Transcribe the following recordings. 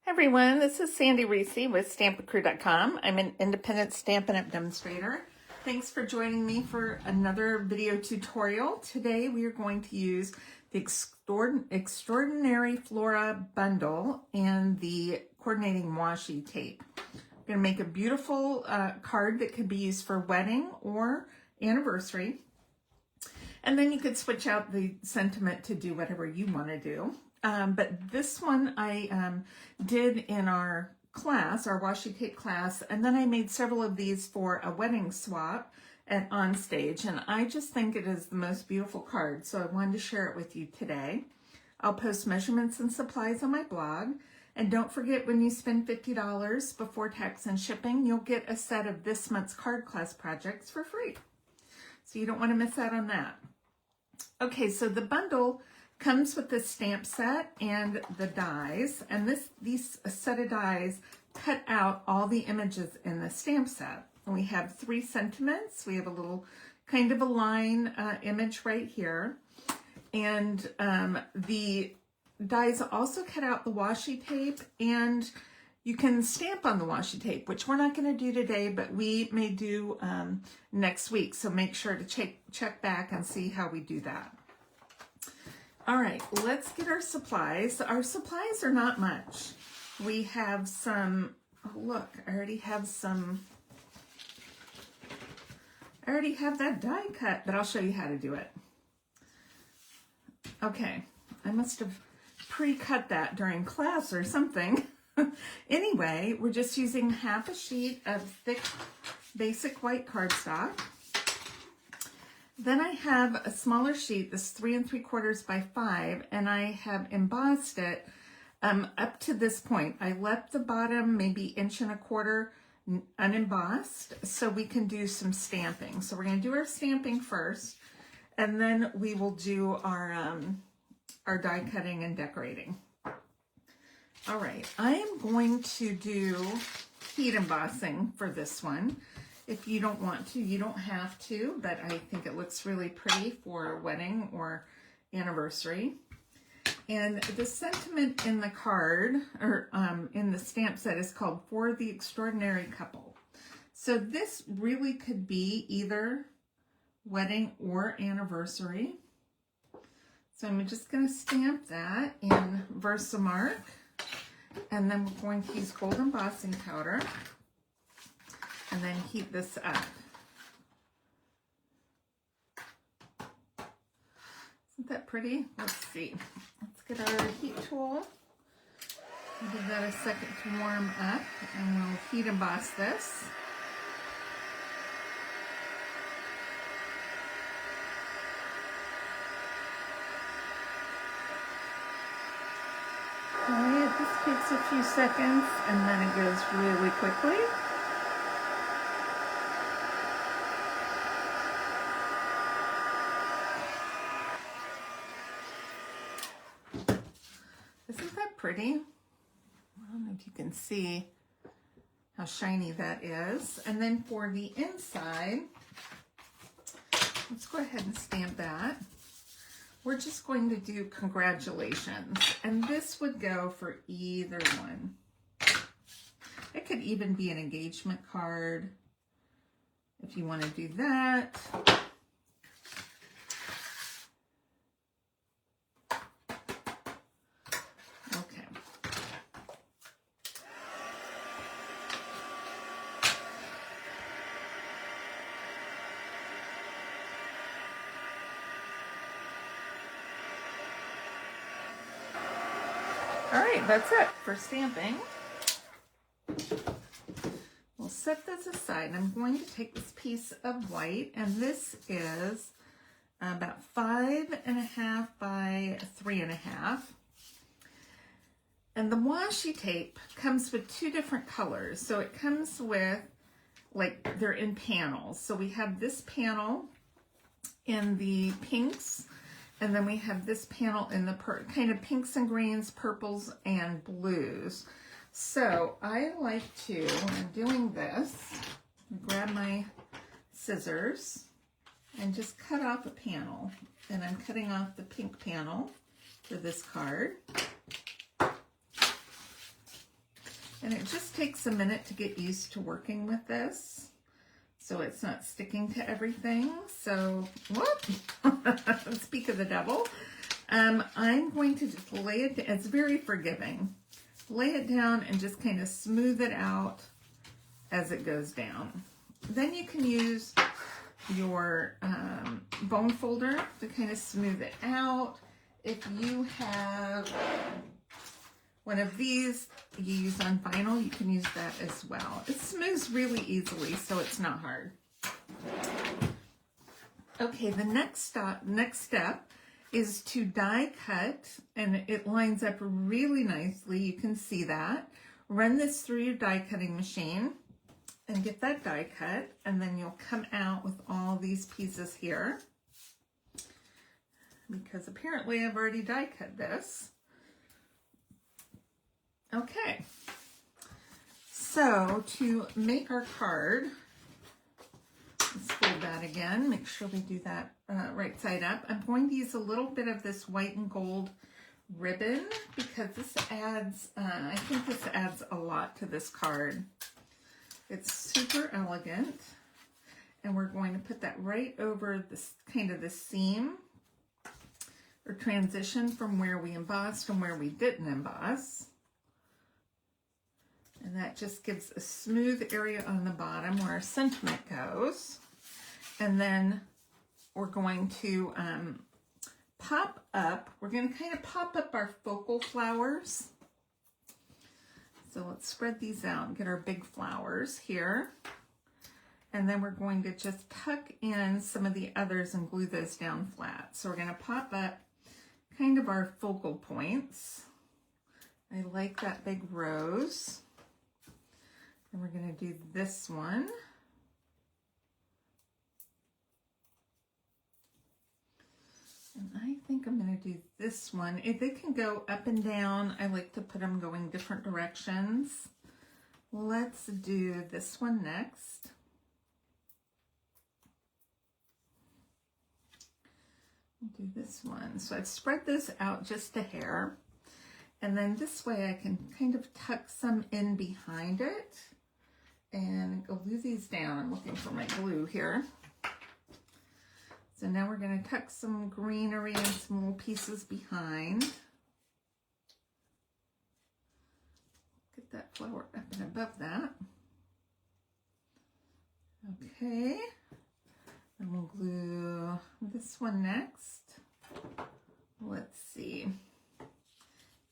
Everyone, this is Sandy Reese with StampACrew.com. I'm an independent Stampin' Up! Demonstrator. Thanks for joining me for another video tutorial. Today we are going to use the Extraordinary Flora bundle and the coordinating washi tape. I'm going to make a beautiful card that could be used for wedding or anniversary. And then you could switch out the sentiment to do whatever you want to do. But this one I did in our class, our washi tape class, and then I made several of these for a wedding swap at Onstage, and I just think it is the most beautiful card, so I wanted to share it with you today. I'll post measurements and supplies on my blog, and don't forget, when you spend $50 before tax and shipping, you'll get a set of this month's card class projects for free. So you don't want to miss out on that. Okay, so the bundle comes with the stamp set and the dies, and these set of dies cut out all the images in the stamp set. And we have 3 sentiments. We have a little kind of a line image right here, and the dies also cut out the washi tape, and you can stamp on the washi tape, which we're not going to do today, but we may do next week. So make sure to check back and see how we do that. All right, let's get our supplies. Our supplies are not much. We have some, oh look, I already have that die cut, but I'll show you how to do it. Okay, I must have pre-cut that during class or something. Anyway, we're just using half a sheet of thick basic white cardstock. Then I have a smaller sheet, this 3 3/4 by 5, and I have embossed it up to this point. I left the bottom maybe 1.25 inches unembossed so we can do some stamping. So we're going to do our stamping first, and then we will do our die cutting and decorating. All right, I am going to do heat embossing for this one. If you don't want to, you don't have to, but I think it looks really pretty for a wedding or anniversary. And the sentiment in the card, or in the stamp set, is called "For the Extraordinary Couple." So this really could be either wedding or anniversary. So I'm just going to stamp that in Versamark, and then we're going to use gold embossing powder. And then heat this up. Isn't that pretty? Let's see. Let's get our heat tool. Give that a second to warm up, and we'll heat emboss this. Alright, this takes a few seconds, and then it goes really quickly. Isn't that pretty? I don't know if you can see how shiny that is. And then for the inside, let's go ahead and stamp that. We're just going to do congratulations. And this would go for either one. It could even be an engagement card if you want to do that. All right, that's it for stamping. We'll set this aside. I'm going to take this piece of white, and this is about 5.5 by 3.5. And the washi tape comes with 2 different colors. So it comes with, like, they're in panels. So we have this panel in the pinks, and then we have this panel in the kind of pinks and greens, purples and blues. So I like to, when I'm doing this, grab my scissors and just cut off a panel. And I'm cutting off the pink panel for this card. And it just takes a minute to get used to working with this, so it's not sticking to everything. So, whoop, speak of the devil. I'm going to just lay it, it's very forgiving. Lay it down and just kind of smooth it out as it goes down. Then you can use your bone folder to kind of smooth it out. If you have one of these you use on vinyl, you can use that as well. It smooths really easily, so it's not hard. Okay, the next step is to die cut, and it lines up really nicely. You can see that. Run this through your die cutting machine and get that die cut, and then you'll come out with all these pieces here, because apparently I've already die cut this. Okay, so to make our card, let's fold that again, make sure we do that right side up. I'm going to use a little bit of this white and gold ribbon because this adds, I think this adds a lot to this card. It's super elegant, and we're going to put that right over this kind of the seam or transition from where we embossed and where we didn't emboss. And that just gives a smooth area on the bottom where our sentiment goes. And then we're going to pop up, we're going to kind of pop up our focal flowers. So let's spread these out and get our big flowers here. And then we're going to just tuck in some of the others and glue those down flat. So we're going to pop up kind of our focal points. I like that big rose. And we're going to do this one. And I think I'm going to do this one. If they can go up and down, I like to put them going different directions. Let's do this one next. Do this one. So I've spread this out just a hair. And then this way I can kind of tuck some in behind it and glue these down. I'm looking for my glue here. So now we're going to tuck some greenery and some little pieces behind. Get that flower up and above that. Okay. And we'll glue this one next. Let's see. I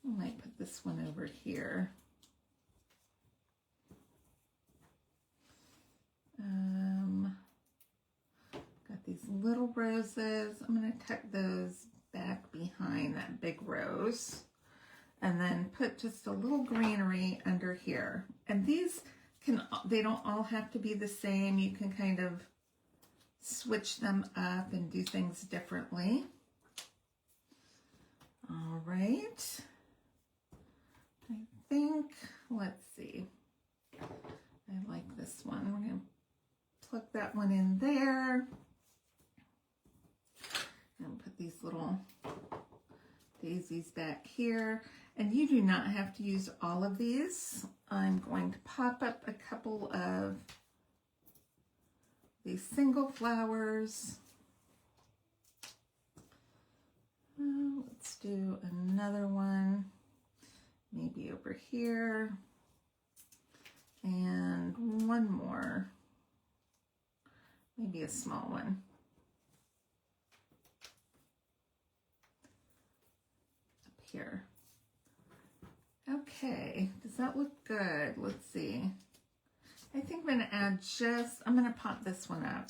might put this one over here. Got these little roses. I'm going to tuck those back behind that big rose. And then put just a little greenery under here. And these they don't all have to be the same. You can kind of switch them up and do things differently. All right. I think, let's see. I like this one. We're going to plug that one in there. And put these little daisies back here. And you do not have to use all of these. I'm going to pop up a couple of these single flowers. Let's do another one, maybe over here, and one more, maybe a small one. Up here. Okay, does that look good? Let's see. I think I'm going to add I'm going to pop this one up.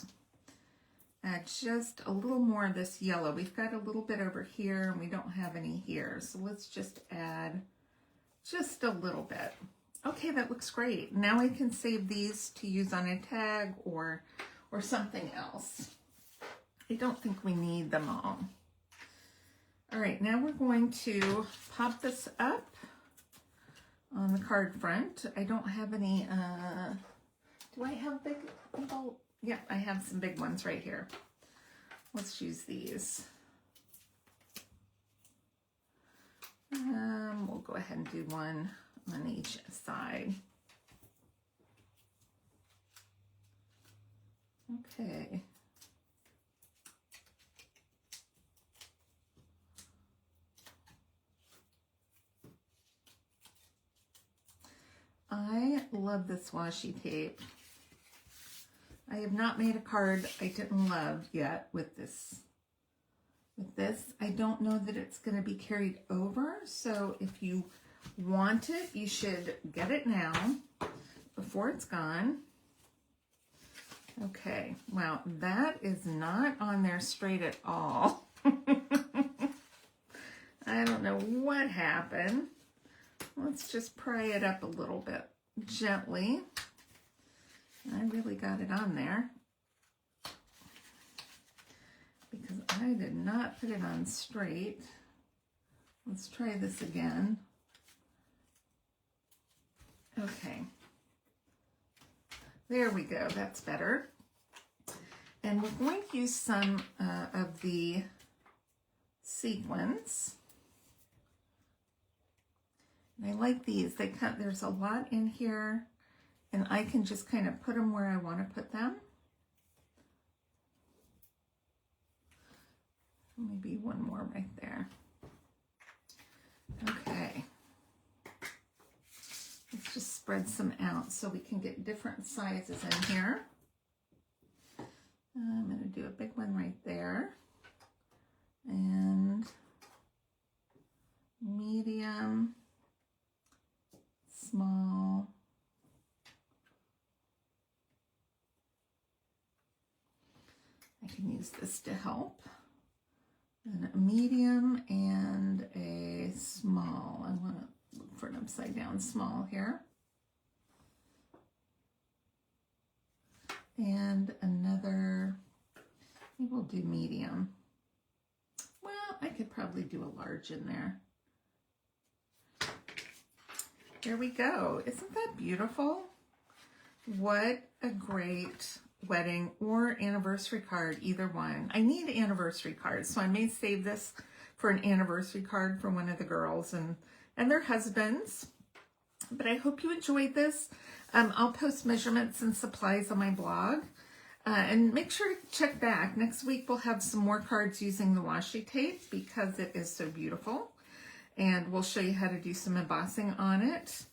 Add just a little more of this yellow. We've got a little bit over here and we don't have any here. So let's just add just a little bit. Okay, that looks great. Now I can save these to use on a tag or something else. I don't think we need them all. All right, now we're going to pop this up on the card front. I don't have any, do I have big, yeah, I have some big ones right here. Let's use these. We'll go ahead and do one on each side. Okay. I love this washi tape. I have not made a card I didn't love yet with this. With this, I don't know that it's going to be carried over, so if you want it, you should get it now before it's gone. Okay, well, that is not on there straight at all. I don't know what happened. Let's just pry it up a little bit gently. I really got it on there because I did not put it on straight. Let's try this again. Okay. There we go. That's better. And we're going to use some of the sequins. And I like these. There's a lot in here, and I can just kind of put them where I want to put them. Maybe one more right there. Okay. Let's just spread some out so we can get different sizes in here. I'm going to do a big one right there. And medium, small, I can use this to help. And a medium and a small. I want to look for an upside down small here. And another, maybe we'll do medium. Well, I could probably do a large in there. There we go. Isn't that beautiful? What a great wedding or anniversary card, either one. I need anniversary cards, so I may save this for an anniversary card for one of the girls and their husbands. But I hope you enjoyed this. I'll post measurements and supplies on my blog. And make sure to check back. Next week we'll have some more cards using the washi tape because it is so beautiful. And we'll show you how to do some embossing on it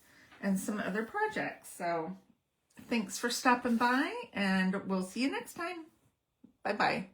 and some other projects. So thanks for stopping by, and we'll see you next time. Bye-bye.